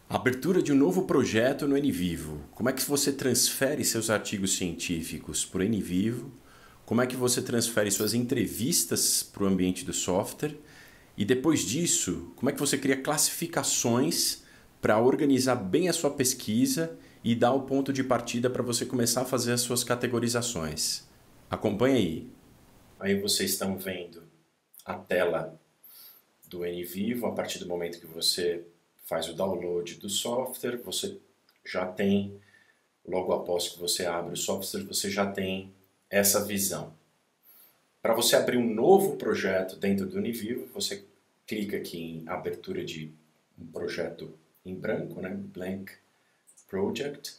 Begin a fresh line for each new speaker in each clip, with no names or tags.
Abertura de um novo projeto no NVivo. Como é que você transfere seus artigos científicos para o NVivo? Como é que você transfere suas entrevistas para o ambiente do software? E depois disso, como é que você cria classificações para organizar bem a sua pesquisa e dar o ponto de partida para você começar a fazer as suas categorizações? Acompanhe aí. Aí vocês estão vendo a tela do NVivo. A partir do momento que você faz o download do software, você já tem, logo após que você abre o software, você já tem essa visão. Para você abrir um novo projeto dentro do NVivo, você clica aqui em abertura de um projeto em branco, né? Blank Project,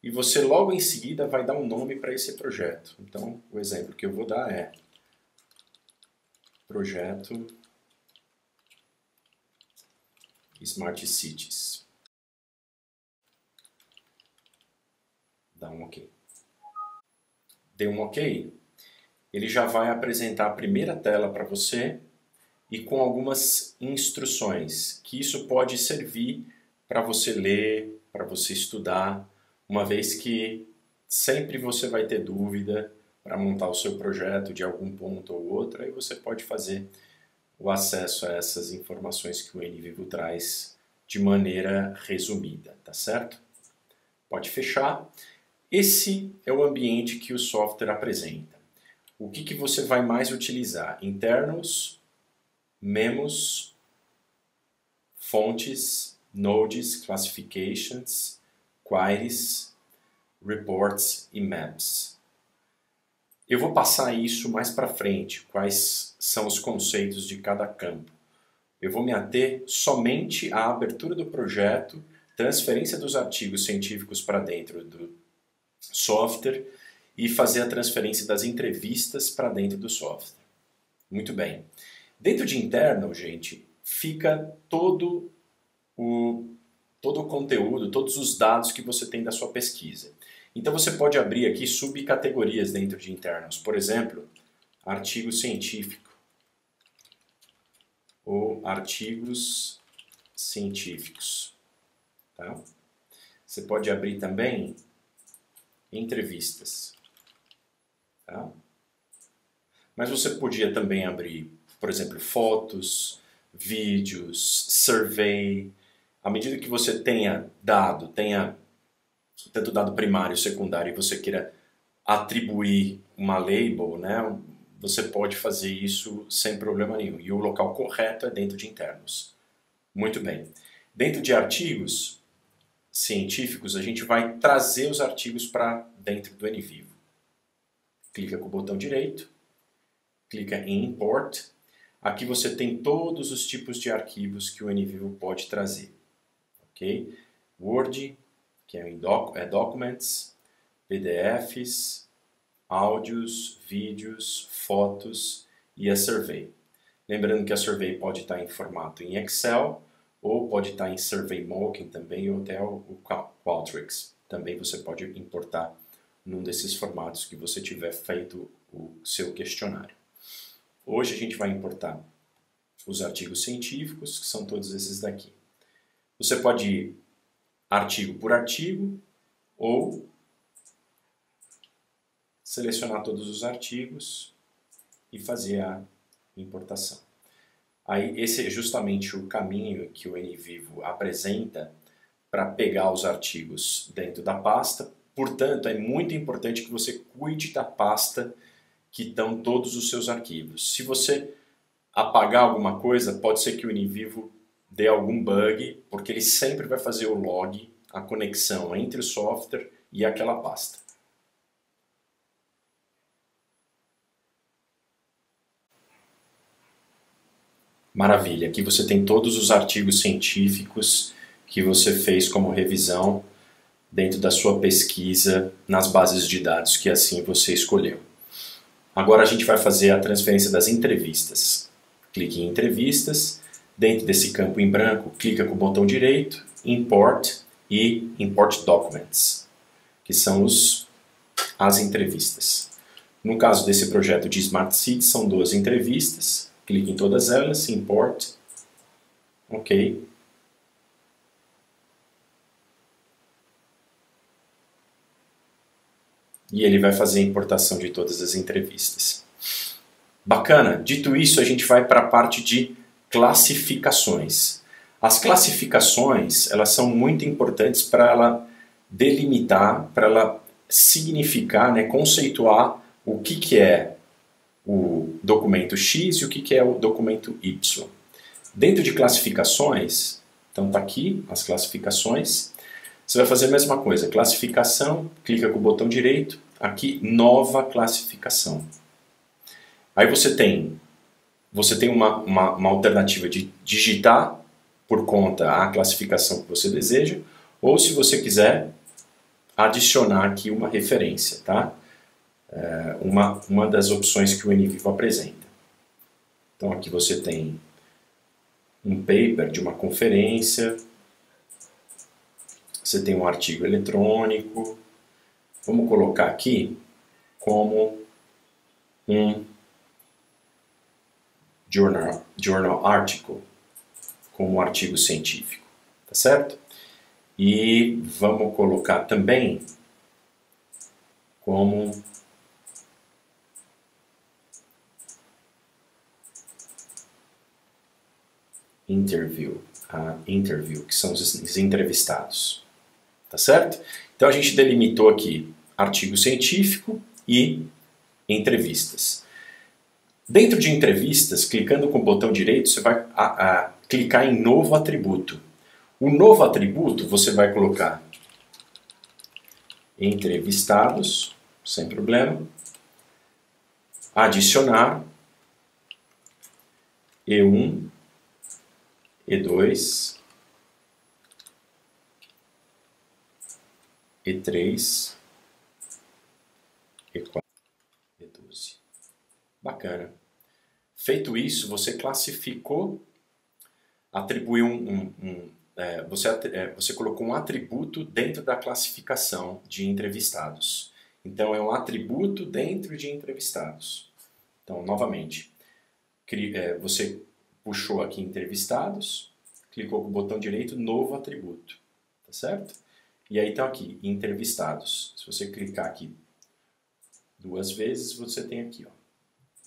e você logo em seguida vai dar um nome para esse projeto. Então, o exemplo que eu vou dar é projeto Smart Cities. Dá um OK. Deu um OK, ele já vai apresentar a primeira tela para você e com algumas instruções, que isso pode servir para você ler, para você estudar, uma vez que sempre você vai ter dúvida para montar o seu projeto de algum ponto ou outro, aí você pode fazer o acesso a essas informações que o NVivo traz de maneira resumida, tá certo? Pode fechar. Esse é o ambiente que o software apresenta. O que você vai mais utilizar? Internals, memos, fontes, nodes, classifications, queries, reports e maps. Eu vou passar isso mais para frente, quais são os conceitos de cada campo. Eu vou me ater somente à abertura do projeto, transferência dos artigos científicos para dentro do software e fazer a transferência das entrevistas para dentro do software. Muito bem. Dentro de internal, gente, fica todo o conteúdo, todos os dados que você tem da sua pesquisa. Então você pode abrir aqui subcategorias dentro de internals. Por exemplo, artigo científico ou artigos científicos. Tá? Você pode abrir também entrevistas. Tá? Mas você podia também abrir, por exemplo, fotos, vídeos, survey. À medida que você tenha tanto dado primário e secundário, e você queira atribuir uma label, né, você pode fazer isso sem problema nenhum. E o local correto é dentro de internos. Muito bem. Dentro de artigos científicos, a gente vai trazer os artigos para dentro do NVivo. Clica com o botão direito, clica em Import. Aqui você tem todos os tipos de arquivos que o NVivo pode trazer. Okay? Word, que é Documents, PDFs, áudios, vídeos, fotos e a Survey. Lembrando que a Survey pode estar em formato em Excel ou pode estar em SurveyMonkey também, ou até o Qualtrics. Também você pode importar num desses formatos que você tiver feito o seu questionário. Hoje a gente vai importar os artigos científicos, que são todos esses daqui. Você pode ir artigo por artigo ou selecionar todos os artigos e fazer a importação. Aí esse é justamente o caminho que o NVivo apresenta para pegar os artigos dentro da pasta. Portanto, é muito importante que você cuide da pasta que estão todos os seus arquivos. Se você apagar alguma coisa, pode ser que o NVivo dê algum bug, porque ele sempre vai fazer o log, a conexão entre o software e aquela pasta. Maravilha, aqui você tem todos os artigos científicos que você fez como revisão dentro da sua pesquisa nas bases de dados que assim você escolheu. Agora a gente vai fazer a transferência das entrevistas. Clique em entrevistas, dentro desse campo em branco, clica com o botão direito, Import e Import Documents, que são as entrevistas. No caso desse projeto de Smart Cities, são 2 entrevistas. Clique em todas elas, Import, OK. e ele vai fazer a importação de todas as entrevistas. Bacana. Dito isso, a gente vai para a parte de classificações. As classificações, elas são muito importantes para ela delimitar, para ela significar, né, conceituar o que é o documento X e o que é o documento Y. Dentro de classificações, então está aqui as classificações, você vai fazer a mesma coisa, classificação, clica com o botão direito, aqui nova classificação. Aí você tem uma alternativa de digitar por conta a classificação que você deseja, ou se você quiser adicionar aqui uma referência, tá? Uma das opções que o NVivo apresenta. Então aqui você tem um paper de uma conferência, você tem um artigo eletrônico, vamos colocar aqui como um journal article, como um artigo científico, tá certo? E vamos colocar também como interview, que são os entrevistados, tá certo? Então a gente delimitou aqui artigo científico e entrevistas. Dentro de entrevistas, clicando com o botão direito, você vai clicar em novo atributo. O novo atributo você vai colocar entrevistados, sem problema, adicionar E1, E2, E3, E4, E12. Bacana. Feito isso, você classificou, atribuiu você colocou um atributo dentro da classificação de entrevistados. Então, é um atributo dentro de entrevistados. Então, novamente, você puxou aqui entrevistados, clicou com o botão direito, novo atributo, tá certo? E aí, então, aqui, entrevistados. Se você clicar aqui 2 vezes, você tem aqui, ó,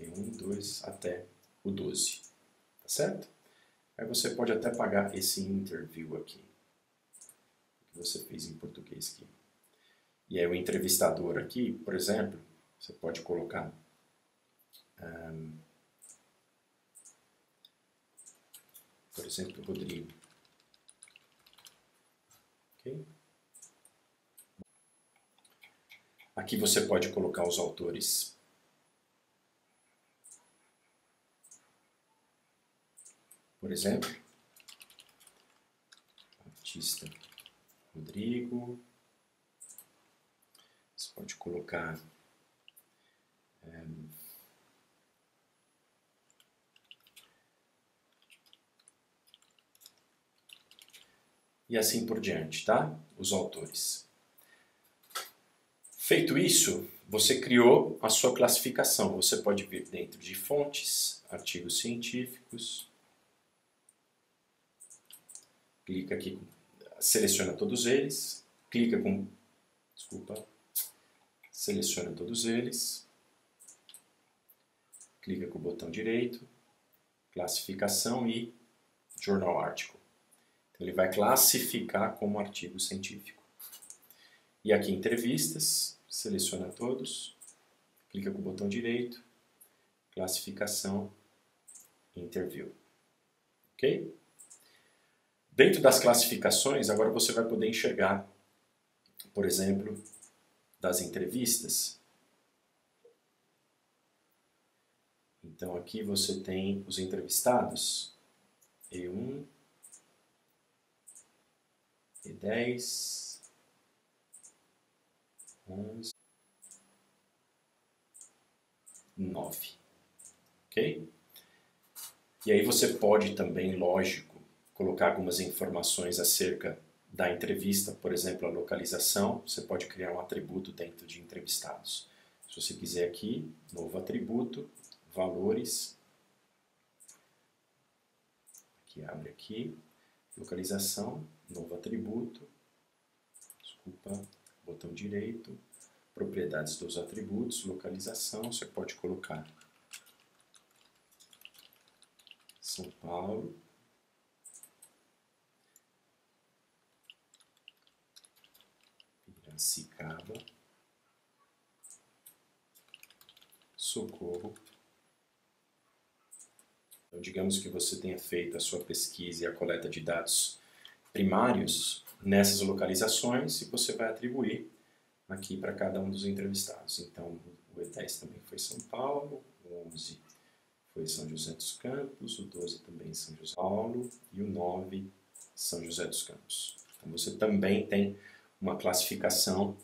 E1, 2, até o 12, tá certo? Aí você pode até apagar esse interview aqui, que você fez em português aqui. E aí o entrevistador aqui, por exemplo, você pode colocar por exemplo, Rodrigo. Okay? Aqui você pode colocar os autores. Por exemplo, artista Rodrigo. Você pode colocar e assim por diante, tá? Os autores. Feito isso, você criou a sua classificação. Você pode vir dentro de fontes, artigos científicos. Clica aqui, seleciona todos eles. Clica com... Desculpa. Seleciona todos eles. Clica com o botão direito. Classificação e Journal Article. Então, ele vai classificar como artigo científico. E aqui, entrevistas. Seleciona todos. Clica com o botão direito. Classificação. Interview. Ok? Dentro das classificações, agora você vai poder enxergar, por exemplo, das entrevistas. Então aqui você tem os entrevistados, E1, E10, 11, 9. Ok? E aí você pode também, lógico, colocar algumas informações acerca da entrevista, por exemplo, a localização. Você pode criar um atributo dentro de entrevistados. Se você quiser aqui, novo atributo, valores. Aqui, abre aqui, localização, novo atributo. Desculpa, botão direito. propriedades dos atributos, localização, você pode colocar São Paulo, Piracicaba, Socorro. Então, digamos que você tenha feito a sua pesquisa e a coleta de dados primários nessas localizações e você vai atribuir aqui para cada um dos entrevistados. Então, o E10 também foi São Paulo, o 11 foi São José dos Campos, o 12 também São José Paulo e o 9 São José dos Campos. Então, você também tem uma classificação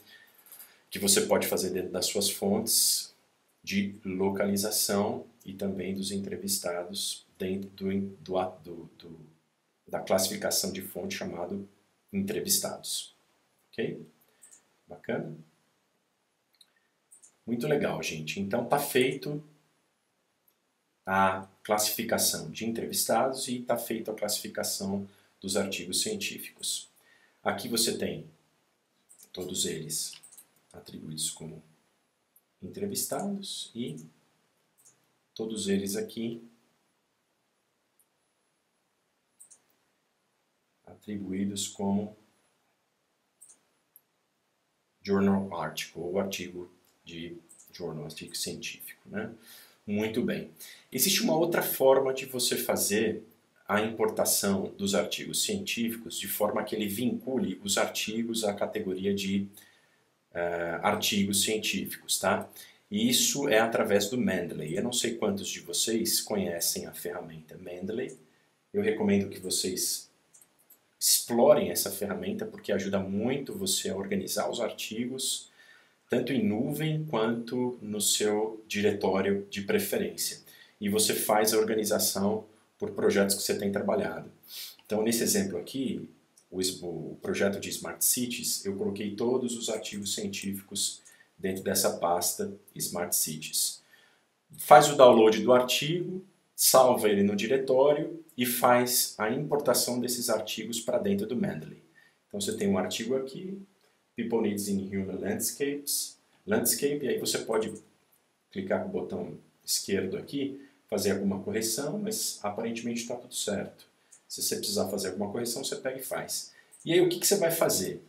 que você pode fazer dentro das suas fontes de localização e também dos entrevistados dentro da classificação de fonte chamado entrevistados. Ok? Bacana? Muito legal, gente. Então, está feito a classificação de entrevistados e está feita a classificação dos artigos científicos. Aqui você tem todos eles atribuídos como entrevistados e todos eles aqui atribuídos como journal article, ou artigo de jornal, artigo científico, né? Muito bem. Existe uma outra forma de você fazer a importação dos artigos científicos de forma que ele vincule os artigos à categoria de artigos científicos, tá? E isso é através do Mendeley. Eu não sei quantos de vocês conhecem a ferramenta Mendeley. Eu recomendo que vocês explorem essa ferramenta porque ajuda muito você a organizar os artigos, tanto em nuvem quanto no seu diretório de preferência. E você faz a organização por projetos que você tem trabalhado. Então, nesse exemplo aqui, o projeto de Smart Cities, eu coloquei todos os artigos científicos dentro dessa pasta Smart Cities. Faz o download do artigo, salva ele no diretório e faz a importação desses artigos para dentro do Mendeley. Então você tem um artigo aqui, People Needs in Human Landscape, e aí você pode clicar com o botão esquerdo aqui, fazer alguma correção, mas aparentemente está tudo certo. Se você precisar fazer alguma correção, você pega e faz. E aí o que você vai fazer?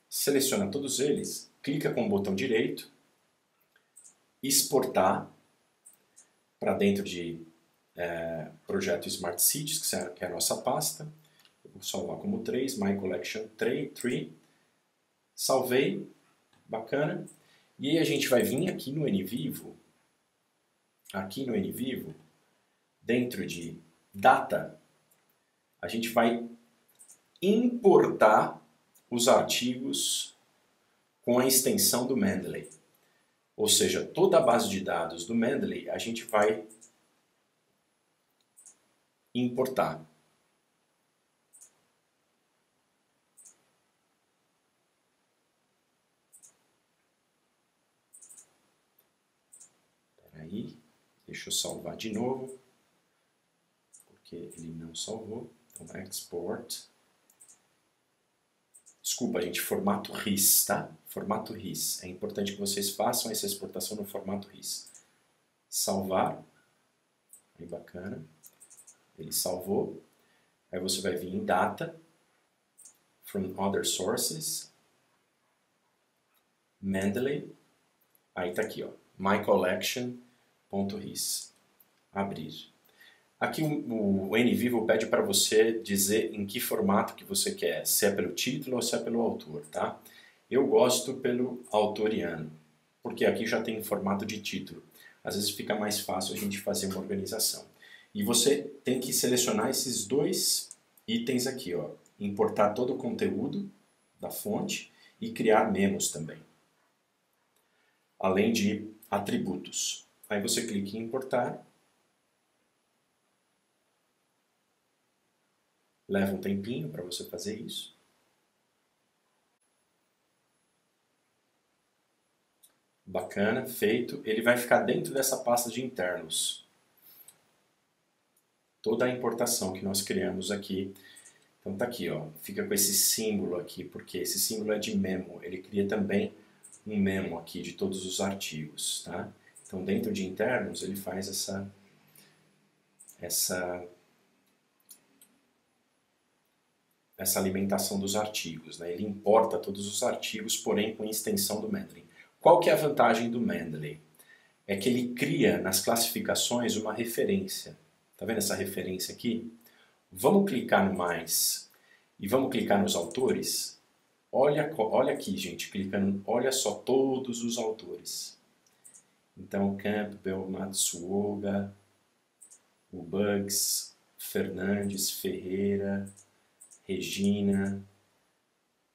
Seleciona todos eles, clica com o botão direito, exportar para dentro de projeto Smart Cities, que é a nossa pasta. Eu vou salvar como 3, My Collection 3, salvei, bacana. E aí a gente vai vir aqui no NVivo, dentro de Data, a gente vai importar os artigos com a extensão do Mendeley. Ou seja, toda a base de dados do Mendeley a gente vai importar. Espera aí, deixa eu salvar de novo, porque ele não salvou. Então, export. Desculpa, gente, formato RIS, tá? Formato RIS. É importante que vocês façam essa exportação no formato RIS. Salvar. Bem bacana. Ele salvou. Aí você vai vir em Data, From Other Sources, Mendeley. Aí tá aqui, ó, mycollection.ris. Abrir. Aqui o NVivo pede para você dizer em que formato que você quer, se é pelo título ou se é pelo autor, tá? Eu gosto pelo autoriano, porque aqui já tem formato de título. Às vezes fica mais fácil a gente fazer uma organização. E você tem que selecionar esses dois itens aqui, ó, importar todo o conteúdo da fonte e criar memos também, além de atributos. Aí você clica em importar. Leva um tempinho para você fazer isso. Bacana, feito. Ele vai ficar dentro dessa pasta de internos. Toda a importação que nós criamos aqui. Então tá aqui, ó. Fica com esse símbolo aqui, porque esse símbolo é de memo. Ele cria também um memo aqui de todos os artigos, tá? Então, dentro de internos, ele faz essa alimentação dos artigos, né? Ele importa todos os artigos, porém com extensão do Mendeley. Qual que é a vantagem do Mendeley? É que ele cria nas classificações uma referência. Tá vendo essa referência aqui? Vamos clicar no mais e vamos clicar nos autores. Olha aqui, gente, clicando, olha só todos os autores. Então, Campbell, Matsuoka, o Bugs, Fernandes, Ferreira, Regina,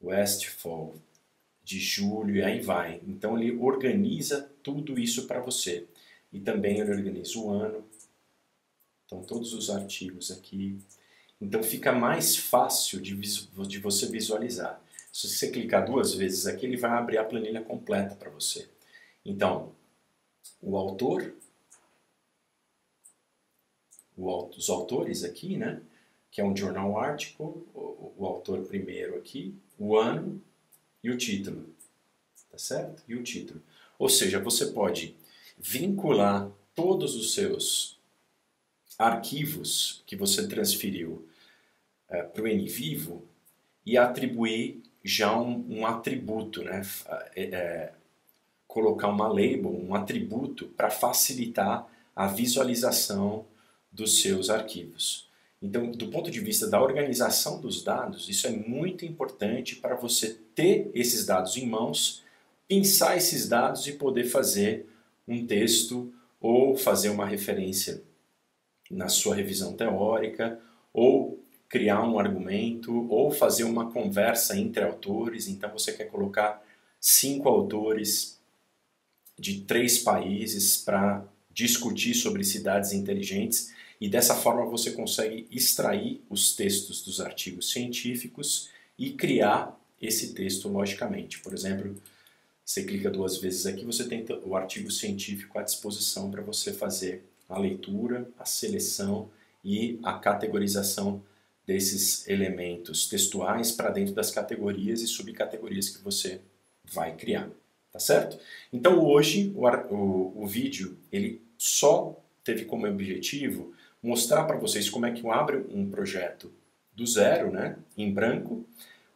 Westphal, de Júlio, e aí vai. Então, ele organiza tudo isso para você. E também ele organiza o ano. Então, todos os artigos aqui. Então, fica mais fácil de você visualizar. Se você clicar 2 vezes aqui, ele vai abrir a planilha completa para você. Então, o autor, os autores aqui, né? Que é um journal article, o autor primeiro aqui, o ano e o título. Tá certo? E o título. Ou seja, você pode vincular todos os seus arquivos que você transferiu para o NVivo e atribuir já um atributo, né? Colocar uma label, um atributo para facilitar a visualização dos seus arquivos. Então, do ponto de vista da organização dos dados, isso é muito importante para você ter esses dados em mãos, pensar esses dados e poder fazer um texto ou fazer uma referência na sua revisão teórica, ou criar um argumento, ou fazer uma conversa entre autores. Então você quer colocar 5 autores de 3 países para discutir sobre cidades inteligentes, e dessa forma você consegue extrair os textos dos artigos científicos e criar esse texto logicamente. Por exemplo, você clica 2 vezes aqui, você tem o artigo científico à disposição para você fazer a leitura, a seleção e a categorização desses elementos textuais para dentro das categorias e subcategorias que você vai criar, tá certo? Então hoje o vídeo ele só teve como objetivo mostrar para vocês como é que eu abro um projeto do zero, né, em branco,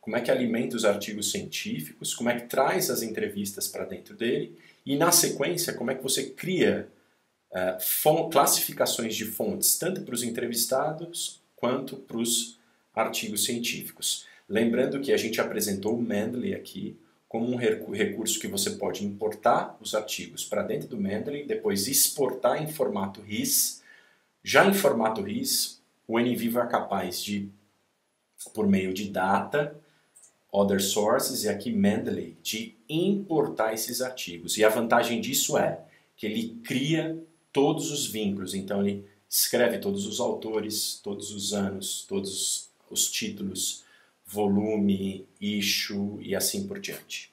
como é que alimenta os artigos científicos, como é que traz as entrevistas para dentro dele e na sequência como é que você cria classificações de fontes, tanto para os entrevistados quanto para os artigos científicos. Lembrando que a gente apresentou o Mendeley aqui como um recurso que você pode importar os artigos para dentro do Mendeley, depois exportar em formato RIS. Já em formato RIS, o NVivo é capaz de, por meio de data, other sources e aqui Mendeley, de importar esses artigos. E a vantagem disso é que ele cria todos os vínculos, então ele escreve todos os autores, todos os anos, todos os títulos, volume, issue e assim por diante.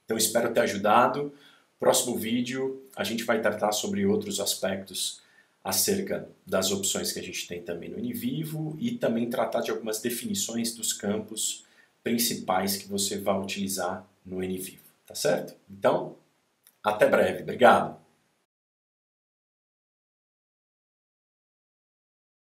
Então espero ter ajudado. Próximo vídeo a gente vai tratar sobre outros aspectos acerca das opções que a gente tem também no NVivo e também tratar de algumas definições dos campos principais que você vai utilizar no NVivo, tá certo? Então, até breve. Obrigado!